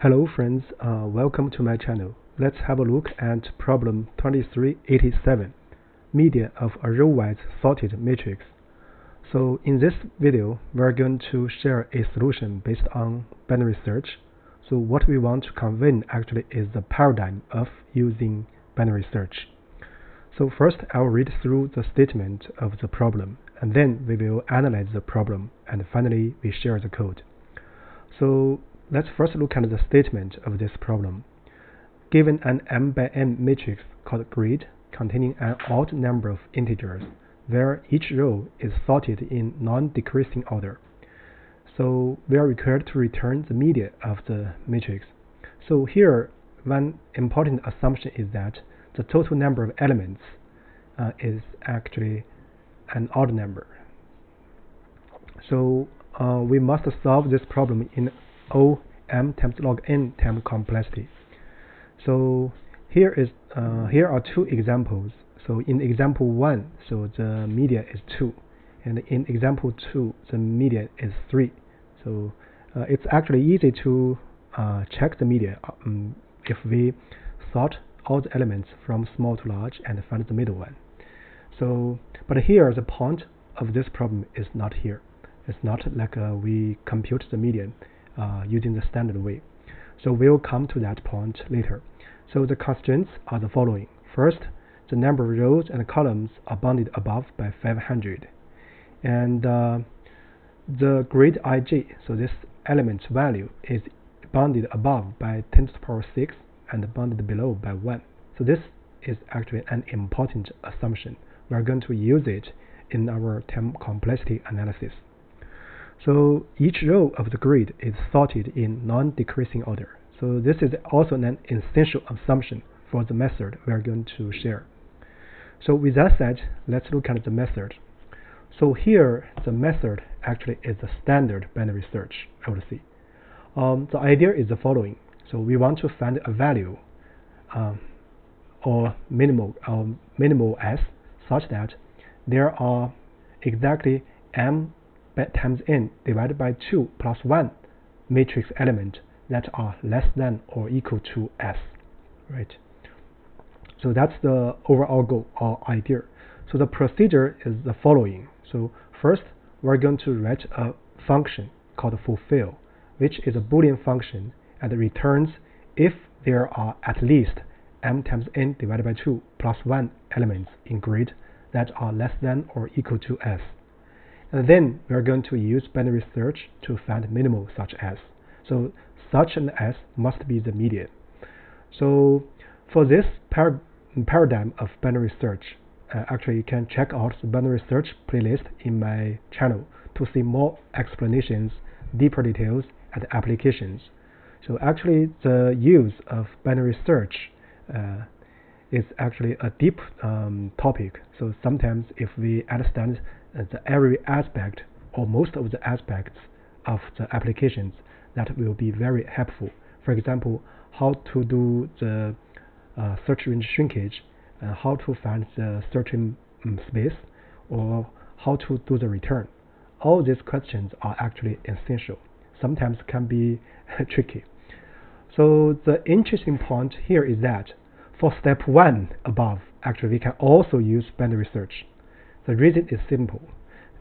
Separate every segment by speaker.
Speaker 1: Hello friends, welcome to my channel. Let's have a look at problem 2387, median of a row-wise sorted matrix. So in this video, we're going to share a solution based on binary search. So what we want to convey actually is the paradigm of using binary search. So first I'll read through the statement of the problem, and then we will analyze the problem, and finally we share the code. So let's first look at the statement of this problem. Given an m by n matrix called grid containing an odd number of integers, where each row is sorted in non-decreasing order. So we are required to return the median of the matrix. So here, one important assumption is that the total number of elements is actually an odd number. So we must solve this problem in O m times log n times complexity. So here are two examples. So in example 1, so the median is 2, and in example 2, the median is 3. So it's actually easy to check the median if we sort all the elements from small to large and find the middle one. So, but here the point of this problem is not here. It's not like we compute the median using the standard way. So we'll come to that point later. So the constraints are the following. First, the number of rows and columns are bounded above by 500. And the grid ij, so this element's value, is bounded above by 10 to the power 6 and bounded below by 1. So this is actually an important assumption. We are going to use it in our term complexity analysis. So each row of the grid is sorted in non-decreasing order. So this is also an essential assumption for the method we are going to share. So with that said, let's look at the method. So here, the method actually is a standard binary search, I would say. The idea is the following. So we want to find a value or minimal s such that there are exactly m times n divided by 2 plus 1 matrix element that are less than or equal to s, right? So that's the overall goal or idea. So the procedure is the following. So first, we're going to write a function called fulfill, which is a Boolean function and returns if there are at least m times n divided by 2 plus 1 elements in grid that are less than or equal to s. And then we are going to use binary search to find minimal such s. So such an s must be the median. So for this paradigm of binary search, actually you can check out the binary search playlist in my channel to see more explanations, deeper details, and applications. So actually the use of binary search is actually a deep topic. So sometimes if we understand every aspect or most of the aspects of the applications, that will be very helpful. For example, how to do the search range shrinkage, how to find the searching space, or how to do the return. All these questions are actually essential. Sometimes can be tricky. So the interesting point here is that for step 1 above, actually we can also use binary search. The reason is simple,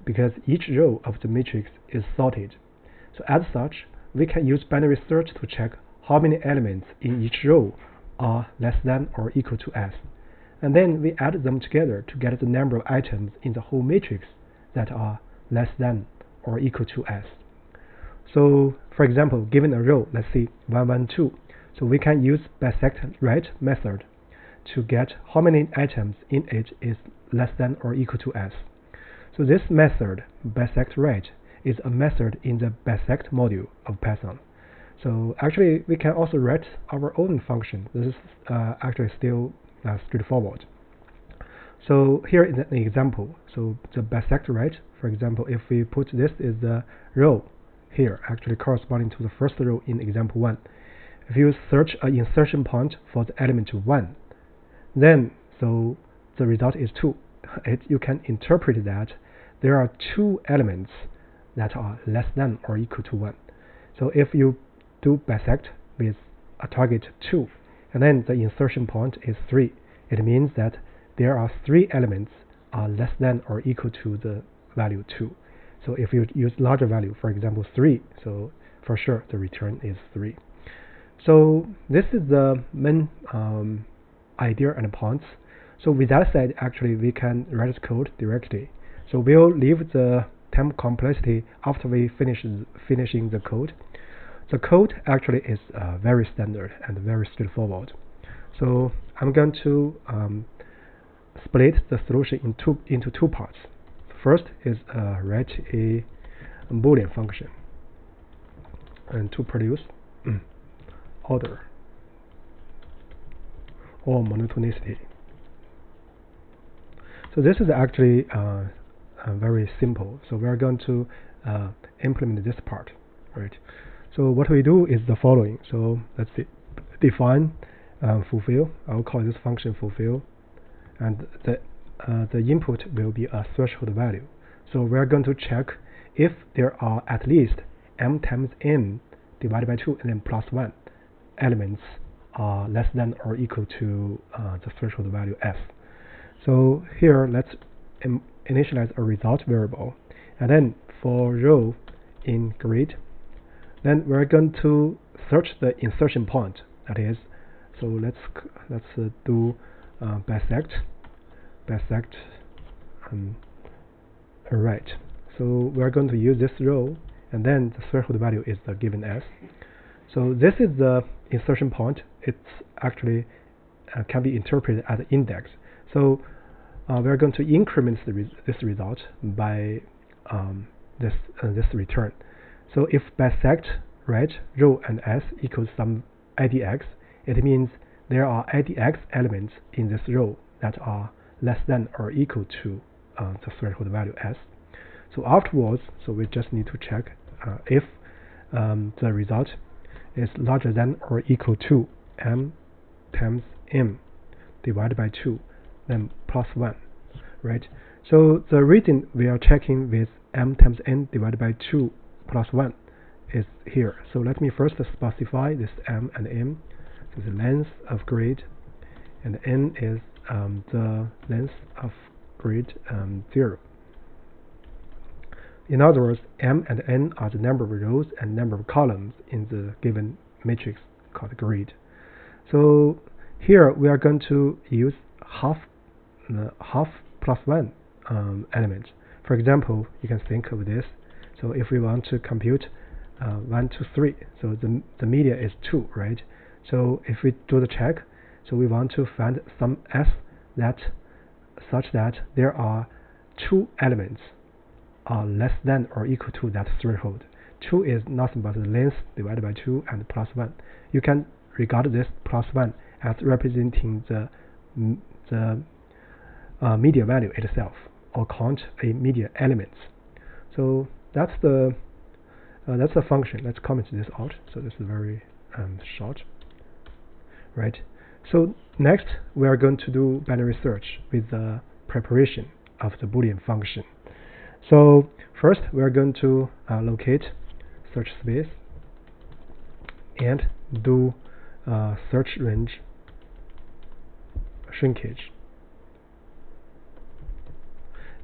Speaker 1: because each row of the matrix is sorted. So as such, we can use binary search to check how many elements in each row are less than or equal to s. And then we add them together to get the number of items in the whole matrix that are less than or equal to s. So for example, given a row, let's say 112, so we can use bisect right method to get how many items in it is less than or equal to s. So this method, bisect right, is a method in the bisect module of Python. So actually we can also write our own function. This is actually still straightforward. So here is an example. So the bisect right, for example, if we put this is the row here, actually corresponding to the first row in example 1. If you search an insertion point for the element 1, then so the result is 2. You can interpret that there are 2 elements that are less than or equal to 1. So if you do bisect with a target 2, and then the insertion point is 3. It means that there are 3 elements are less than or equal to the value 2. So if you use larger value, for example 3, so for sure the return is 3. So this is the main idea and points. So with that said, actually we can write code directly. So we'll leave the term complexity after we finishing the code. The code actually is very standard and very straightforward. So I'm going to split the solution into two parts. First is write a Boolean function and to produce order or monotonicity. So this is actually very simple. So we are going to implement this part, right? So what we do is the following. So let's define fulfill. I'll call this function fulfill, and the input will be a threshold value. So we are going to check if there are at least m times n divided by 2 and then plus 1 elements are less than or equal to the threshold value s. So here let's initialize a result variable, and then for row in grid, then we're going to search the insertion point. That is, so let's do bisect right. So we're going to use this row, and then the threshold value is the given s. So this is the insertion point. It's actually can be interpreted as an index. So we're going to increment this result by this return. So if bisect right row and s equals some idx, it means there are idx elements in this row that are less than or equal to the threshold value s. So afterwards, so we just need to check if the result is larger than or equal to m times m divided by 2, then plus 1, right? So the reason we are checking with m times n divided by 2 plus 1 is here. So let me first specify this m and n. So the length of grid, and n is the length of grid 0. In other words, m and n are the number of rows and number of columns in the given matrix called grid. So here we are going to use half plus 1 element. For example, you can think of this. So if we want to compute 1 to 3, so the media is 2, right? So if we do the check, so we want to find some s that such that there are 2 elements are less than or equal to that threshold. 2 is nothing but the length divided by 2 and plus 1. You can regard this plus 1 as representing the media value itself, or count a media elements. So that's the function. Let's comment this out. So this is very short, right? So next we are going to do binary search with the preparation of the Boolean function. So first we are going to locate search space and do search range shrinkage.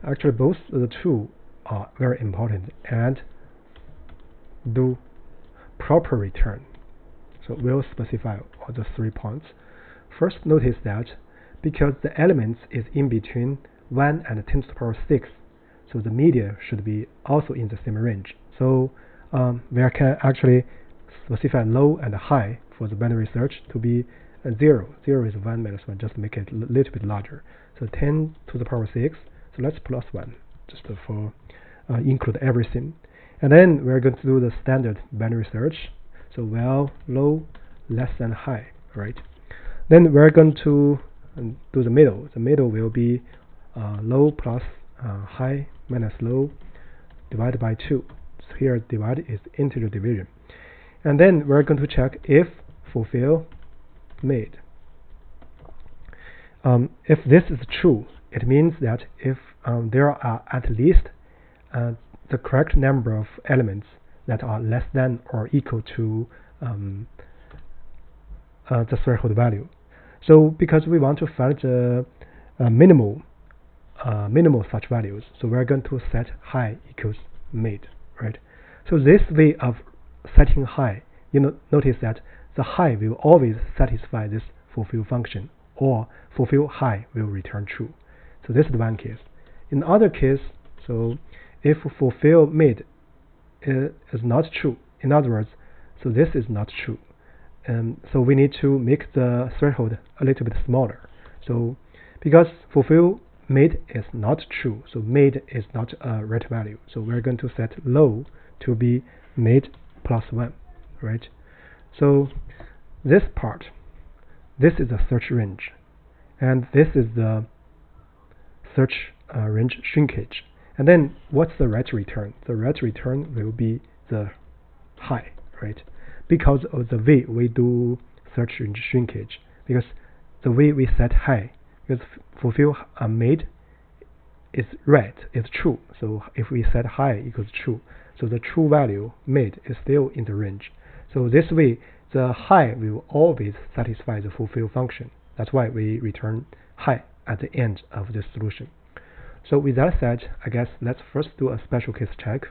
Speaker 1: Actually, both the two are very important, and do proper return. So we'll specify all the 3 points. First, notice that because the elements is in between 1 and 10 to the power 6, so the media should be also in the same range. So we can actually specify low and high for the binary search to be 0. 0 is 1 minus 1, just make it a little bit larger. So 10 to the power 6, so let's plus 1, just for include everything. And then we're going to do the standard binary search. So well, low, less than high, right? Then we're going to do the middle. The middle will be low plus high minus low divided by 2. So here divide is integer division. And then we're going to check if fulfill made. If this is true, it means that if there are at least the correct number of elements that are less than or equal to the threshold value. So because we want to find the minimal such values, so we're going to set high equals mid, right? So this way of setting high, notice that the high will always satisfy this fulfill function, or fulfill high will return true. So this is one case. In the other case, so if fulfill mid is not true, in other words, so this is not true, so we need to make the threshold a little bit smaller. So because fulfill mid is not true, so mid is not a right value, so we're going to set low to be mid plus 1, right? So this part, this is the search range, and this is the search range shrinkage. And then what's the right return? The right return will be the high, right? Because of the way we do search range shrinkage, because the way we set high, because fulfill mid is right, it's true. So if we set high equals true, so the true value mid is still in the range. So this way, the high will always satisfy the fulfill function. That's why we return high at the end of this solution. So with that said, I guess let's first do a special case check.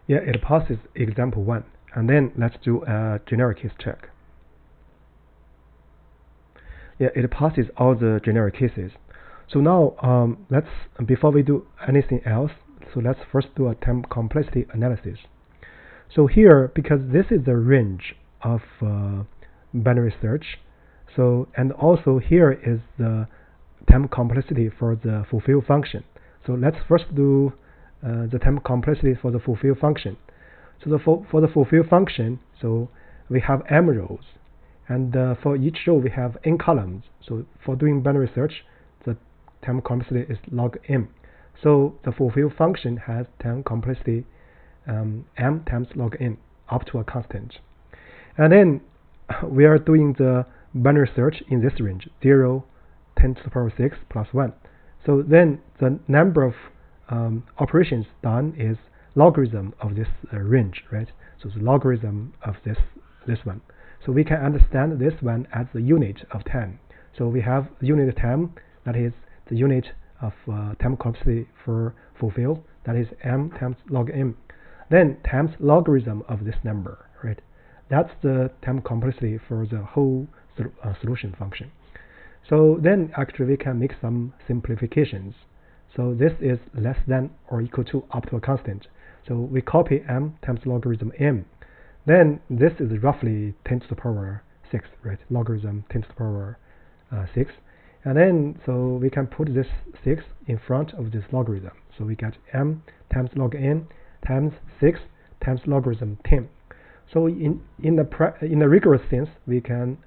Speaker 1: Yeah, it passes example 1, and then let's do a generic case check. Yeah, it passes all the generic cases. So now before we do anything else, so let's first do a term complexity analysis. So here, because this is the range of binary search, so and also here is the term complexity for the fulfill function. So let's first do the term complexity for the fulfill function. So for the fulfill function, so we have m rows, and for each row we have n columns. So for doing binary search, the term complexity is log m. So the fulfill function has term complexity m times log n up to a constant. And then we are doing the binary search in this range, 0, 10 to the power 6 plus 1. So then the number of operations done is logarithm of this range, right? So the logarithm of this one. So we can understand this one as the unit of time. So we have unit of time, that is the unit of time complexity for fulfill, that is m times log m, then times logarithm of this number, right? That's the time complexity for the whole solution function. So then actually we can make some simplifications. So this is less than or equal to up to a constant. So we copy m times logarithm m. Then this is roughly 10 to the power 6, right? Logarithm 10 to the power 6. And then so we can put this 6 in front of this logarithm. So we get m times log n times 6 times logarithm 10. So in the rigorous sense, we can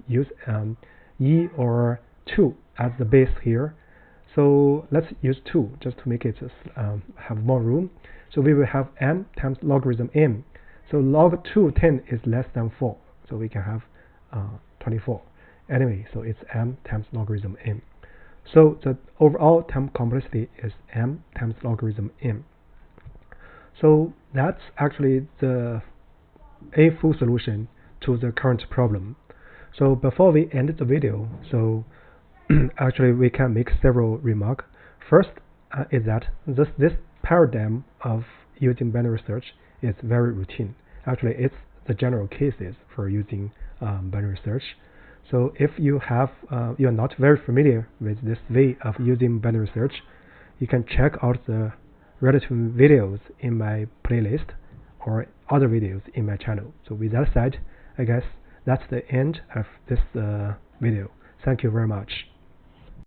Speaker 1: use e or 2 as the base here. So let's use 2 just to make it have more room. So we will have m times logarithm m. So log 2 10 is less than 4. So we can have 24. Anyway, so it's m times logarithm m. So the overall term complexity is m times logarithm m. So that's actually a full solution to the current problem. So before we end the video, so actually we can make several remarks. First is that this paradigm of using binary search is very routine. Actually, it's the general cases for using binary search. So if you have you're not very familiar with this way of using binary search, you can check out the relative videos in my playlist or other videos in my channel. So with that said, I guess that's the end of this video. Thank you very much.